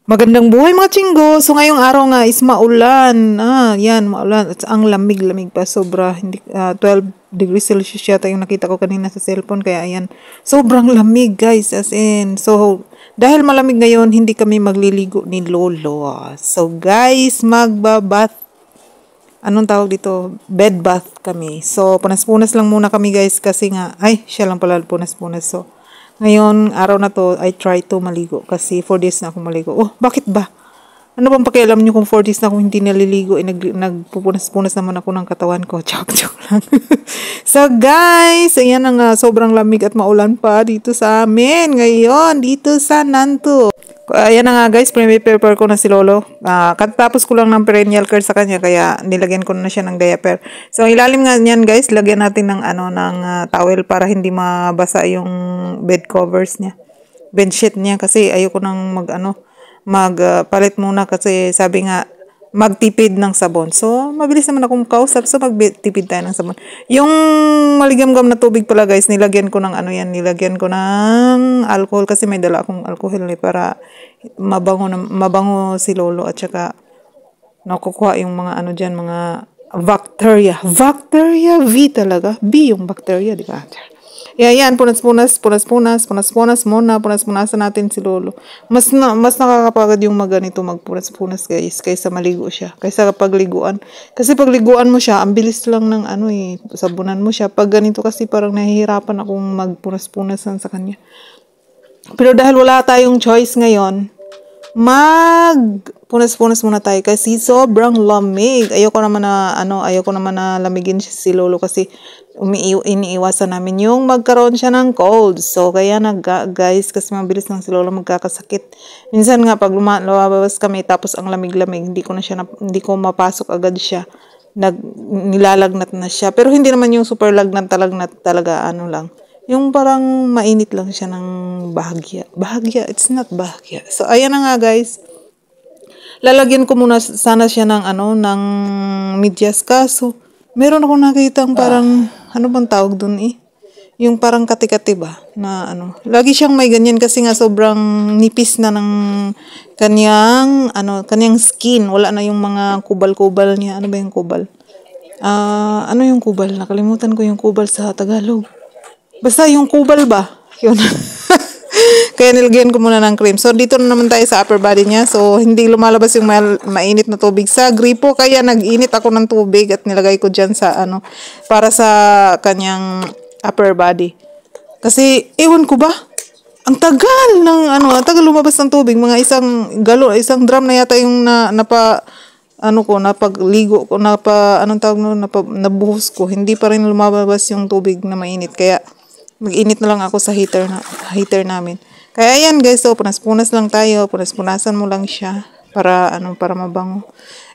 Magandang buhay mga chinggo. So ngayong araw nga is maulan. Yan, maulan. At ang lamig-lamig pa sobra. Hindi 12 degrees Celsius yata yung nakita ko kanina sa cellphone kaya ayan. Sobrang lamig, guys, as in. So dahil malamig ngayon, hindi kami magliligo ni Lolo. So guys, magbabath. Anong tawag dito? Bed bath kami. So punas-punas lang muna kami, guys, kasi nga siya lang pala punas-punas. So ngayon, araw na to, I try to maligo kasi 4 days na ako maligo. Oh, bakit ba? Ano bang pakialam niyo kung 4 days na ako hindi naliligo? Nagpupunas-punas naman ako ng katawan ko. Joke lang. So guys, ayan na nga, sobrang lamig at maulan pa dito sa amin ngayon, dito sa Nanto. Ayan na nga guys, prepare ko na si Lolo. Katapos ko lang ng perennial care sa kanya, kaya nilagyan ko na siya ng diaper. So ilalim nga niyan guys, lagyan natin ng towel para hindi mabasa yung bed covers niya. Bed sheet niya kasi ayoko nang magpalit muna kasi sabi nga magtipid ng sabon. So, mabilis naman akong kausap. So, magtipid tayo ng sabon. Yung maligamgam na tubig pala guys, nilagyan ko ng nilagyan ko ng alcohol kasi may dala akong alcohol para mabango si Lolo at saka nakukuha yung mga dyan, mga bacteria. Bacteria V talaga. B yung bacteria, di ba? Yan, punas-punas muna, punas-punasan natin si Lolo. Mas nakakapagod yung maganito magpunas-punas guys, kaysa maligo siya, kaysa pagliguan. Kasi pagliguan mo siya, ang bilis lang ng sabunan mo siya. Pag ganito kasi parang nahihirapan akong magpunas-punasan sa kanya. Pero dahil wala tayong choice ngayon, punas-punas muna tayo kasi sobrang lamig. Ayoko naman na lamigin siya si Lolo kasi iniiwasan namin yung magkaroon siya ng cold. So, kaya guys, kasi mabilis lang si Lolo magkakasakit. Minsan nga, pag lumabas kami, tapos ang lamig-lamig, hindi ko mapasok agad siya. Nilalagnat na siya. Pero hindi naman yung super lagnat talaga, lang. Yung parang mainit lang siya ng bahagya. Bahagya, it's not bahagya. So, ayan na nga guys. Lalagyan ko muna sana siya ng medyas. Kaso, meron ako nakitang parang, ano bang tawag dun yung parang kati-kati ba? Na lagi siyang may ganyan kasi nga sobrang nipis na ng kanyang skin. Wala na yung mga kubal-kubal niya. Ano ba yung kubal? Ano yung kubal? Nakalimutan ko yung kubal sa Tagalog. Basta yung kubal ba? Yun. Kaya nilagyan ko muna ng cream. So, dito na naman tayo sa upper body niya. So, hindi lumalabas yung mainit na tubig sa gripo. Kaya nag-init ako ng tubig at nilagay ko dyan sa para sa kanyang upper body. Kasi, ewan ko ba? Ang tagal ang tagal lumabas ng tubig. Mga isang drum na yata yung napagligo ko, nabuhos ko. Hindi pa rin lumabas yung tubig na mainit. Kaya, mag-init na lang ako sa heater namin. Kaya ayan guys, so punas-punas lang tayo, punas-punasan mo lang siya para mabango.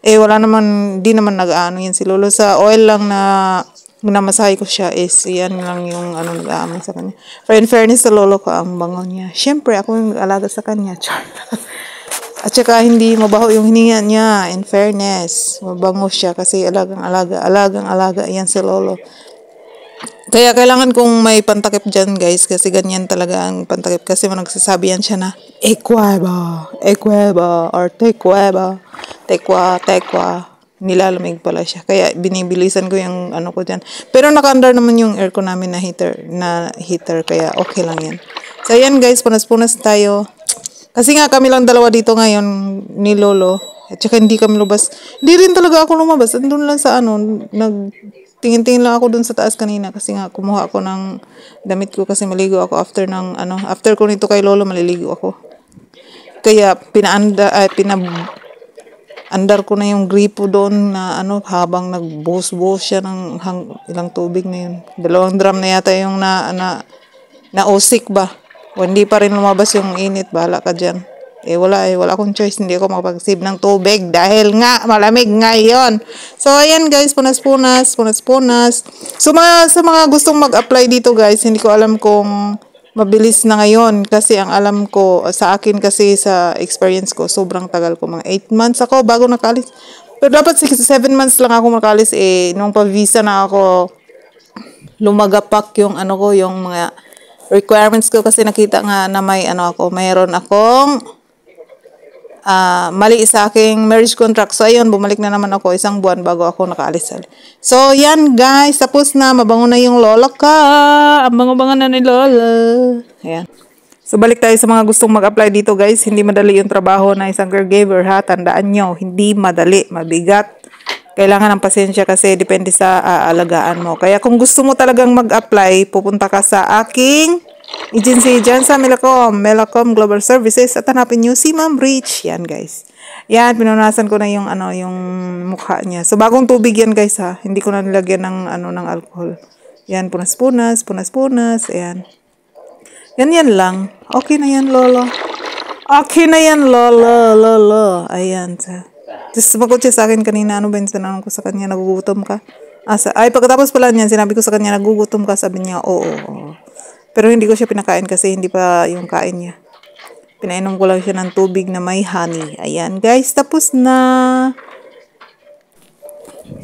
Wala naman, di naman yan si Lolo. Sa oil lang na minamasahe ko siya is yan lang yung nag-aamoy sa kanya. For in fairness sa Lolo ko, ang bango niya. Siyempre, ako yung alaga sa kanya. At saka hindi mabaho yung hininga niya. In fairness, mabango siya kasi alagang-alaga yan si Lolo. Kaya kailangan kong may pantakip dyan guys kasi ganyan talaga ang pantakip kasi nagsasabi yan siya na equeba or tequeba nilalamig pala siya kaya binibilisan ko yung ko dyan pero naka-under naman yung aircon namin na heater kaya okay lang yan. So yan guys, punas-punas tayo kasi nga kami lang dalawa dito ngayon ni Lolo at saka hindi kami lumabas, hindi rin talaga ako lumabas, andun lang sa tingin-tingin lang ako dun sa taas kanina kasi nga kumuha ako ng damit ko kasi maligo ako after ko nito kay Lolo, maliligo ako. Kaya pinaandar ko na yung gripo doon na habang nagbuhos-buhos siya ng ilang tubig na yun. 2 drum na yata yung na-osik ba. O hindi pa rin lumabas yung init, bahala ka dyan. Wala akong choice, hindi ako makapag-save ng tubig dahil nga malamig ngayon. So ayan guys, punas-punas. So sa mga gustong mag-apply dito guys, hindi ko alam kung mabilis na ngayon kasi ang alam ko sa akin kasi sa experience ko, sobrang tagal ko, mga 8 months ako bago nakalis. Pero dapat 7 months lang ako makalis nung pa-visa na ako lumagapak yung yung mga requirements ko kasi nakita nga na mayroon akong mali sa aking marriage contract. So, ayun, bumalik na naman ako 1 buwan bago ako nakaalis. So, yan guys. Tapos na. Mabango na yung lola ka. Ang bango-bango na ni lola. Ayan. So, balik tayo sa mga gustong mag-apply dito guys. Hindi madali yung trabaho na isang caregiver ha. Tandaan nyo, hindi madali, mabigat. Kailangan ng pasensya kasi depende sa aalagaan mo. Kaya kung gusto mo talagang mag-apply, pupunta ka sa aking agency dyan sa Melacom Global Services at hanapin nyo si Ma'am Rich. Yan guys. Yan, pinunasan ko na yung, yung mukha niya. So, bagong tubig yan guys ha. Hindi ko na nilagyan ng, ng alcohol. Yan, punas-punas. Ayan. Yan lang. Okay na yan, lolo. Okay na yan, lolo. Ayan. Tapos sumagot siya sa akin kanina. Ano ba yung sinanong ko sa kanya? Nagugutom ka? Pagkatapos pala niyan, sinabi ko sa kanya, nagugutom ka? Sabi niya, oo. Pero hindi ko siya pinakain kasi hindi pa yung kain niya. Pinainom ko lang siya ng tubig na may honey. Ayan, guys. Tapos na.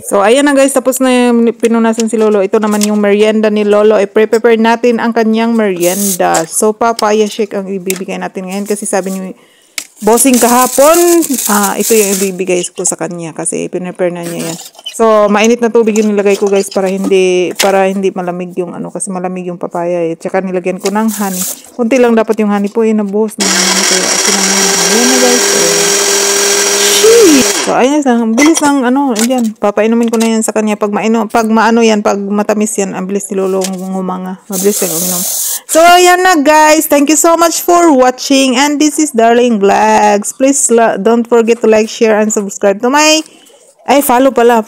So, ayan na guys, tapos na pinunasan si Lolo. Ito naman yung merienda ni Lolo. I-prepare natin ang kanyang merienda. So, papaya shake ang ibibigay natin ngayon kasi sabi niyo, bossing kahapon, ito yung ibibigay ko sa kanya kasi pinrepare na niya yan. So, mainit na tubig yung nilagay ko guys para hindi malamig yung kasi malamig yung papaya eh. Tsaka nilagyan ko ng honey. Kunti lang dapat yung honey po, nabuhos na naman kaya ayan na guys. So, ayun lang. Bilis lang, yan. Papainumin ko na yan sa kanya. Pag matamis yan, ang bilis ni Lolo ngumanga. Mabilis yan uminom. So, yan na guys. Thank you so much for watching. And this is Darling Vlogs. Please don't forget to like, share, and subscribe to my... follow pala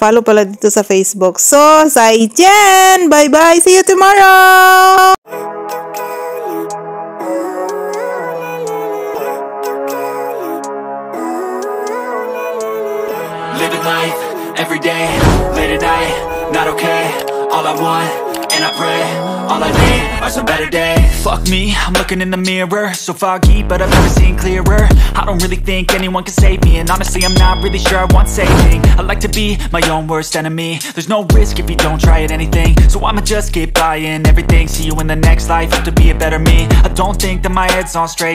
dito sa Facebook. So, zaijian! Bye-bye! See you tomorrow! Living life, every day, late at night, not okay. All I want, and I pray, all I need are some better days. Fuck me, I'm looking in the mirror, so foggy, but I've never seen clearer. I don't really think anyone can save me, and honestly I'm not really sure I want saving. I like to be my own worst enemy. There's no risk if you don't try at anything, so I'ma just keep buying everything. See you in the next life, have to be a better me. I don't think that my head's on straight.